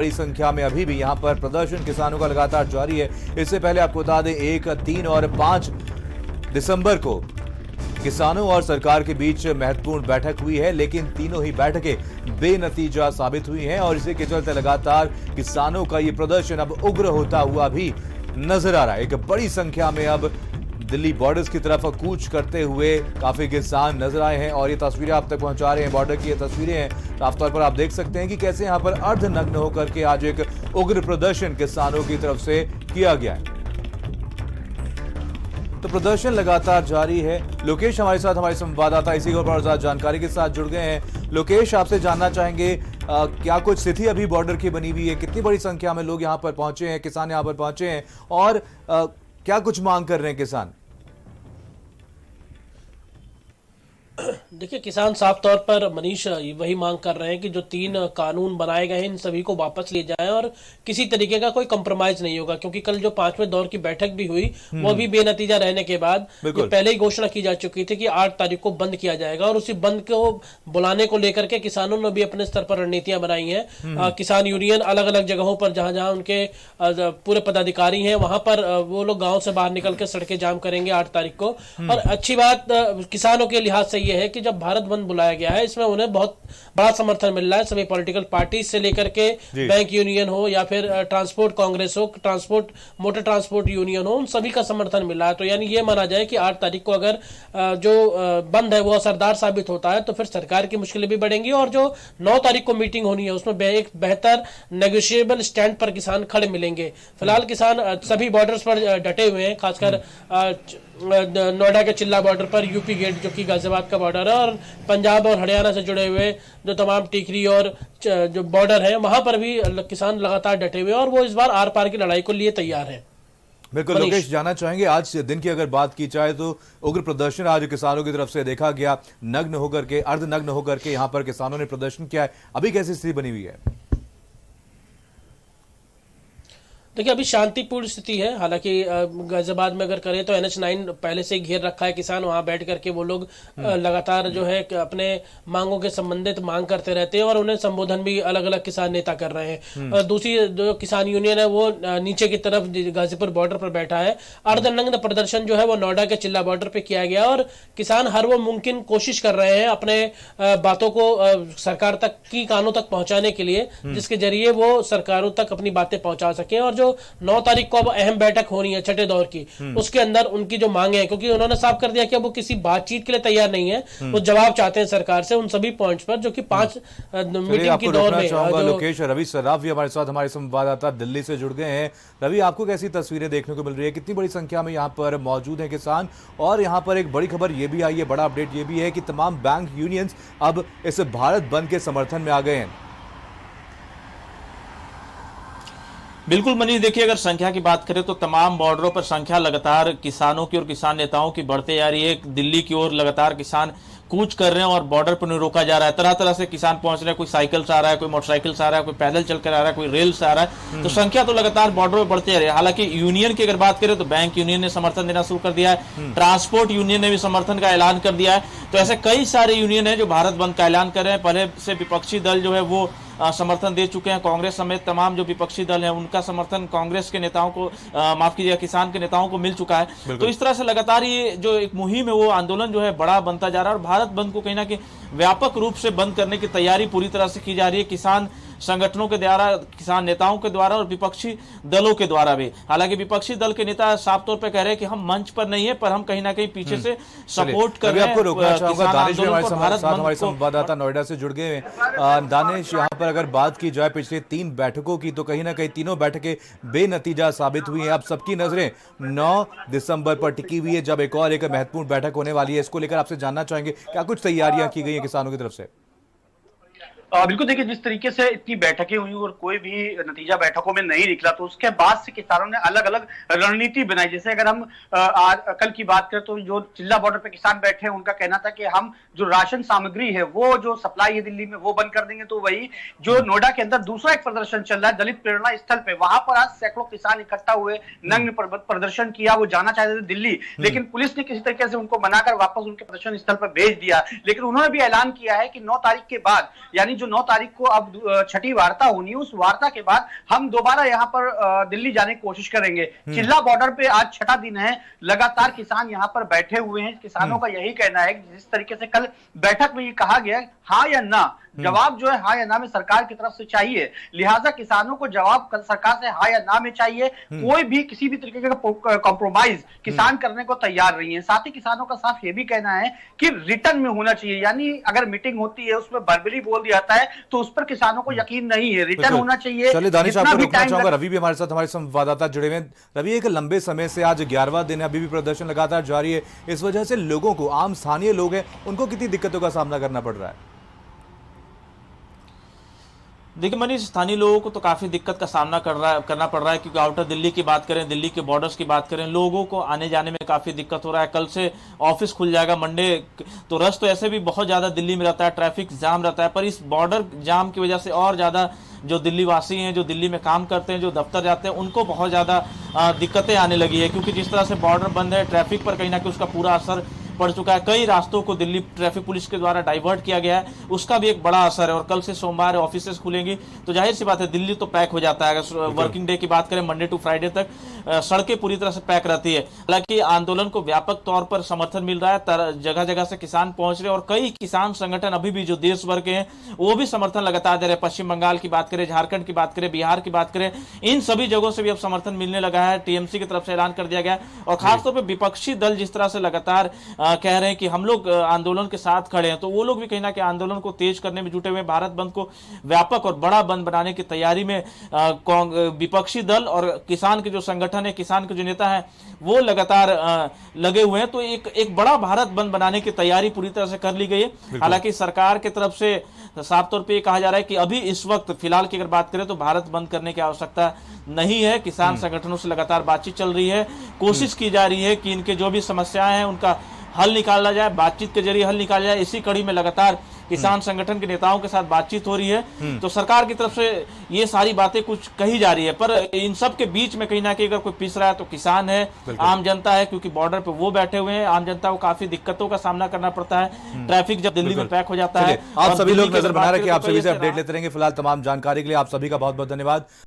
बड़ी संख्या में अभी भी यहां पर प्रदर्शन किसानों का लगातार जारी है। इससे पहले आपको बता दें 1, 3 और 5 दिसंबर को किसानों और सरकार के बीच महत्वपूर्ण बैठक हुई है, लेकिन तीनों ही बैठकें बेनतीजा साबित हुई हैं और इसी के चलते लगातार किसानों का ये प्रदर्शन अब उग्र होता हुआ भी नजर आ रहा है। एक बड़ी संख्या में अब दिल्ली बॉर्डर्स की तरफ कूच करते हुए काफी किसान नजर आए हैं और ये तस्वीरें आप तक पहुंचा रहे हैं। बॉर्डर की ये तस्वीरें हैं, साफ तौर पर आप देख सकते हैं कि कैसे यहां पर अर्धनग्न होकर के आज एक उग्र प्रदर्शन किसानों की तरफ से किया गया है। तो प्रदर्शन लगातार जारी है। लोकेश हमारे साथ, हमारे संवाददाता इसी को और ज्यादा जानकारी के साथ जुड़ गए हैं। लोकेश, आपसे जानना चाहेंगे क्या कुछ स्थिति अभी बॉर्डर की बनी हुई है, कितनी बड़ी संख्या में लोग यहां पर पहुंचे हैं, किसान यहां पर पहुंचे हैं और क्या कुछ मांग कर रहे हैं किसान? देखिए, किसान साफ तौर पर मनीष वही मांग कर रहे हैं कि जो 3 कानून बनाए गए हैं इन सभी को वापस लिए जाएं और किसी तरीके का कोई कंप्रोमाइज नहीं होगा, क्योंकि कल जो 5वें दौर की बैठक भी हुई वो भी बेनतीजा रहने के बाद ये पहले ही घोषणा की जा चुकी थी कि 8 तारीख को बंद किया जाएगा और उसी बंद को बुलाने को लेकर के किसानों ने भी अपने स्तर पर रणनीतियां बनाई हैं। किसान यूनियन अलग अलग जगहों पर जहां जहां उनके पूरे पदाधिकारी हैं वहां पर वो लोग गाँव से बाहर निकल कर सड़कें जाम करेंगे 8 तारीख को। और अच्छी बात किसानों के लिहाज से ये है कि जब भारत बंद बुलाया गया है इसमें उन्हें बहुत बड़ा समर्थन मिल रहा है। सभी पॉलिटिकल पार्टी से लेकर के बैंक यूनियन हो या फिर ट्रांसपोर्ट कांग्रेस हो, मोटर ट्रांसपोर्ट यूनियन हो, उन सभी का समर्थन मिल रहा है। तो यानी ये माना जाए कि 8 तारीख को अगर जो बंद है वो असरदार साबित होता है तो फिर सरकार की मुश्किलें भी बढ़ेंगी और जो 9 तारीख को मीटिंग होनी है उसमें एक बेहतर नेगोशिएबल स्टैंड पर किसान खड़े मिलेंगे। फिलहाल किसान सभी बॉर्डर्स पर डटे हुए हैं, खासकर नोएडा के चिल्ला बॉर्डर पर, यूपी गेट जो कि गाजियाबाद का बॉर्डर है, और पंजाब और हरियाणा से जुड़े हुए जो तमाम टीकरी और जो बॉर्डर है वहां पर भी किसान लगातार डटे हुए और वो इस बार आर पार की लड़ाई को लिए तैयार है। बिल्कुल लोकेश, जानना चाहेंगे आज दिन की अगर बात की जाए तो उग्र प्रदर्शन आज किसानों की तरफ से देखा गया, नग्न होकर के, अर्धनग्न होकर के यहाँ पर किसानों ने प्रदर्शन किया है। अभी कैसी स्थिति बनी हुई है? देखिए, अभी शांतिपूर्ण स्थिति है। हालांकि गाजियाबाद में अगर करें तो NH9 पहले से ही घेर रखा है किसान, वहां बैठ करके वो लोग लगातार जो है अपने मांगों के संबंधित मांग करते रहते हैं और उन्हें संबोधन भी अलग अलग किसान नेता कर रहे हैं। और दूसरी जो किसान यूनियन है वो नीचे की तरफ गाजीपुर बॉर्डर पर बैठा है। अर्धनग्न प्रदर्शन जो है वो नोएडा के चिल्ला बॉर्डर पे किया गया और किसान हर वो मुमकिन कोशिश कर रहे हैं अपने बातों को सरकार तक की कानों तक पहुंचाने के लिए, जिसके जरिए वो सरकारों तक अपनी बातें पहुंचा सके। और जो 9 तारीख को अब अहम बैठक होनी है 6ठे दौर की, उसके अंदर उनकी जो मांगे हैं, क्योंकि उन्होंने साफ कर दिया कि अब वो किसी बातचीत के लिए तैयार नहीं है, वो जवाब चाहते हैं सरकार से उन सभी पॉइंट्स पर जो कि 5 मीटिंग की दौर में। लोकेश, रवि सराफ भी हमारे साथ, हमारे संवाददाता दिल्ली से जुड़ गए हैं। रवि, आपको कैसी तस्वीरें देखने को मिल रही है? कितनी बड़ी संख्या में यहाँ पर मौजूद है किसान? और यहाँ पर एक बड़ी खबर ये भी आई है, बड़ा अपडेट ये भी है कि तमाम बैंक यूनियंस अब इस भारत बंद के समर्थन में आ गए हैं। बिल्कुल मनीष, देखिए अगर संख्या की बात करें तो तमाम बॉर्डरों पर संख्या लगातार किसानों की और किसान नेताओं की बढ़ते जा रही है। दिल्ली की ओर लगातार किसान कूच कर रहे हैं और बॉर्डर पर नहीं रोका जा रहा है। तरह तरह से किसान पहुंच रहे हैं, कोई साइकिल से आ रहा है, कोई मोटरसाइकिल से आ रहा है, कोई पैदल चलकर आ रहा है, कोई रेल से आ रहा है। तो संख्या तो लगातार बॉर्डर पर बढ़ती जा रही है। हालांकि यूनियन की अगर बात करें तो बैंक यूनियन ने समर्थन देना शुरू कर दिया है, ट्रांसपोर्ट यूनियन ने भी समर्थन का ऐलान कर दिया है। तो ऐसे कई सारे यूनियन है जो भारत बंद का ऐलान कर रहे हैं। पहले से विपक्षी दल जो है वो समर्थन दे चुके हैं। कांग्रेस समेत तमाम जो विपक्षी दल हैं उनका समर्थन कांग्रेस के नेताओं को, माफ कीजिएगा, किसान के नेताओं को मिल चुका है। तो इस तरह से लगातार ये जो एक मुहिम है वो आंदोलन जो है बड़ा बनता जा रहा है और भारत बंद को कहीं ना कहीं व्यापक रूप से बंद करने की तैयारी पूरी तरह से की जा रही है, किसान संगठनों के द्वारा, किसान नेताओं के द्वारा और विपक्षी दलों के द्वारा भी। हालांकि विपक्षी दल के नेता साफ तौर पर कह रहे हैं कि हम मंच पर नहीं है, पर हम कहीं ना कहीं पीछे से सपोर्ट कर रहे हैं। आपको रोकना चाहूंगा, दानिश भी हमारे संवाददाता नोएडा से जुड़ गए हैं। दानिश, यहाँ पर अगर बात की जाए पिछले 3 बैठकों की तो कहीं ना कहीं तीनों बैठकें बेनतीजा साबित हुई हैं। अब सबकी नजरें 9 दिसंबर पर टिकी हुई है, जब एक और एक महत्वपूर्ण बैठक होने वाली है। इसको लेकर आपसे जानना चाहेंगे क्या कुछ तैयारियां की गई हैं किसानों की तरफ से? बिल्कुल, देखिए जिस तरीके से इतनी बैठकें हुई और कोई भी नतीजा बैठकों में नहीं निकला तो उसके बाद से किसानों ने अलग अलग रणनीति बनाई। जैसे अगर हम आज कल की बात करें तो जो चिल्ला बॉर्डर पे किसान बैठे हैं उनका कहना था कि हम जो राशन सामग्री है वो जो सप्लाई है दिल्ली में वो बंद कर देंगे। तो वही जो नोएडा के अंदर दूसरा एक प्रदर्शन चल रहा है दलित प्रेरणा स्थल पे, वहां पर आज सैकड़ों किसान इकट्ठा हुए, नग्न प्रदर्शन किया। वो जाना चाहते थे दिल्ली, लेकिन पुलिस ने किसी तरीके से उनको मनाकर वापस उनके प्रदर्शन स्थल पर भेज दिया। लेकिन उन्होंने भी ऐलान किया है कि 9 तारीख के बाद यानी जो 9 तारीख को अब छठी वार्ता होनी है, उस वार्ता के बाद हम दोबारा यहाँ पर दिल्ली जाने की कोशिश करेंगे। चिल्ला बॉर्डर पे आज छठा दिन है, लगातार किसान यहाँ पर बैठे हुए हैं। किसानों का यही कहना है कि जिस तरीके से कल बैठक में ये कहा गया हाँ या ना, जवाब जो है हाँ या ना में सरकार की तरफ से चाहिए, लिहाजा किसानों को जवाब सरकार से हाँ या ना में चाहिए। कोई भी किसी भी तरीके का कॉम्प्रोमाइज किसान करने को तैयार नहीं है। साथ ही किसानों का साफ ये भी कहना है कि रिटर्न में होना चाहिए, यानी अगर मीटिंग होती है उसमें बर्बरी बोल दिया जाता है तो उस पर किसानों को यकीन नहीं है, रिटर्न होना चाहिए। चलिए दानिश, जितना आपको भी रोकना टाइम चाहूंगा, रवि भी हमारे साथ, हमारे संवाददाता जुड़े हुए हैं। रवि, एक लंबे समय से आज 11वां दिन है, अभी भी प्रदर्शन लगातार जारी है। इस वजह से लोगों को, आम स्थानीय लोग हैं, उनको कितनी दिक्कतों का सामना करना पड़ रहा है? देखिए मनीष, स्थानीय लोगों को तो काफी दिक्कत का सामना करना पड़ रहा है, क्योंकि आउटर दिल्ली की बात करें, दिल्ली के बॉर्डर्स की बात करें, लोगों को आने जाने में काफी दिक्कत हो रहा है। कल से ऑफिस खुल जाएगा, मंडे तो रश तो ऐसे भी बहुत ज्यादा दिल्ली में रहता है, ट्रैफिक जाम रहता है, पर इस बॉर्डर जाम की वजह से और ज्यादा जो दिल्ली वासी हैं, जो दिल्ली में काम करते हैं, जो दफ्तर जाते हैं, उनको बहुत ज्यादा दिक्कतें आने लगी है, क्योंकि जिस तरह से बॉर्डर बंद है, ट्रैफिक पर कहीं ना कहीं उसका पूरा असर पड़ चुका है। कई रास्तों को दिल्ली ट्रैफिक पुलिस के द्वारा डाइवर्ट किया गया है, उसका भी एक बड़ा असर है। और कल से सोमवार ऑफिसेस खुलेंगी तो जाहिर सी बात है दिल्ली तो पैक हो जाता है। अगर वर्किंग डे की बात करें, मंडे टू फ्राइडे तक सड़कें पूरी तरह से पैक रहती है। हालांकि आंदोलन को व्यापक तौर पर समर्थन मिल रहा है, जगह जगह से किसान पहुंच रहे हैं और कई किसान संगठन अभी भी जो देश भर के हैं वो भी समर्थन लगातार दे रहे हैं। पश्चिम बंगाल की बात करें, झारखंड की बात करें, बिहार की बात करें, इन सभी जगहों से भी अब समर्थन मिलने लगा है। टीएमसी की तरफ से ऐलान कर दिया गया है और खासतौर पर विपक्षी दल जिस तरह से लगातार कह रहे हैं कि हम लोग आंदोलन के साथ खड़े हैं, तो वो लोग भी कहीं ना कहीं आंदोलन को तेज करने में जुटे हुए। भारत बंद को व्यापक और बड़ा बंद बनाने की तैयारी में विपक्षी दल और किसान के जो संगठन है, किसान के जो नेता हैं, वो लगातार लगे हुए हैं। तो एक बड़ा भारत बंद बनाने की तैयारी पूरी तरह से कर ली गई है। हालांकि सरकार की तरफ से साफ तौर पे कहा जा रहा है कि अभी इस वक्त फिलहाल की अगर बात करें तो भारत बंद करने की आवश्यकता नहीं है। किसान संगठनों से लगातार बातचीत चल रही है, कोशिश की जा रही है कि इनके जो भी समस्याएं हैं उनका हल निकाला जाए, बातचीत के जरिए हल निकाला जाए। इसी कड़ी में लगातार किसान संगठन के नेताओं के साथ बातचीत हो रही है। तो सरकार की तरफ से ये सारी बातें कुछ कही जा रही है, पर इन सब के बीच में कहीं ना कहीं अगर कोई पिस रहा है तो किसान है, आम जनता है, क्योंकि बॉर्डर पे वो बैठे हुए हैं। आम जनता को काफी दिक्कतों का सामना करना पड़ता है। ट्रैफिक जब दिल्ली में पैक हो जाता है। आप सभी लोग नजर बना रहे कि आप सभी से अपडेट लेते रहेंगे। फिलहाल तमाम जानकारी के लिए आप सभी का बहुत बहुत धन्यवाद।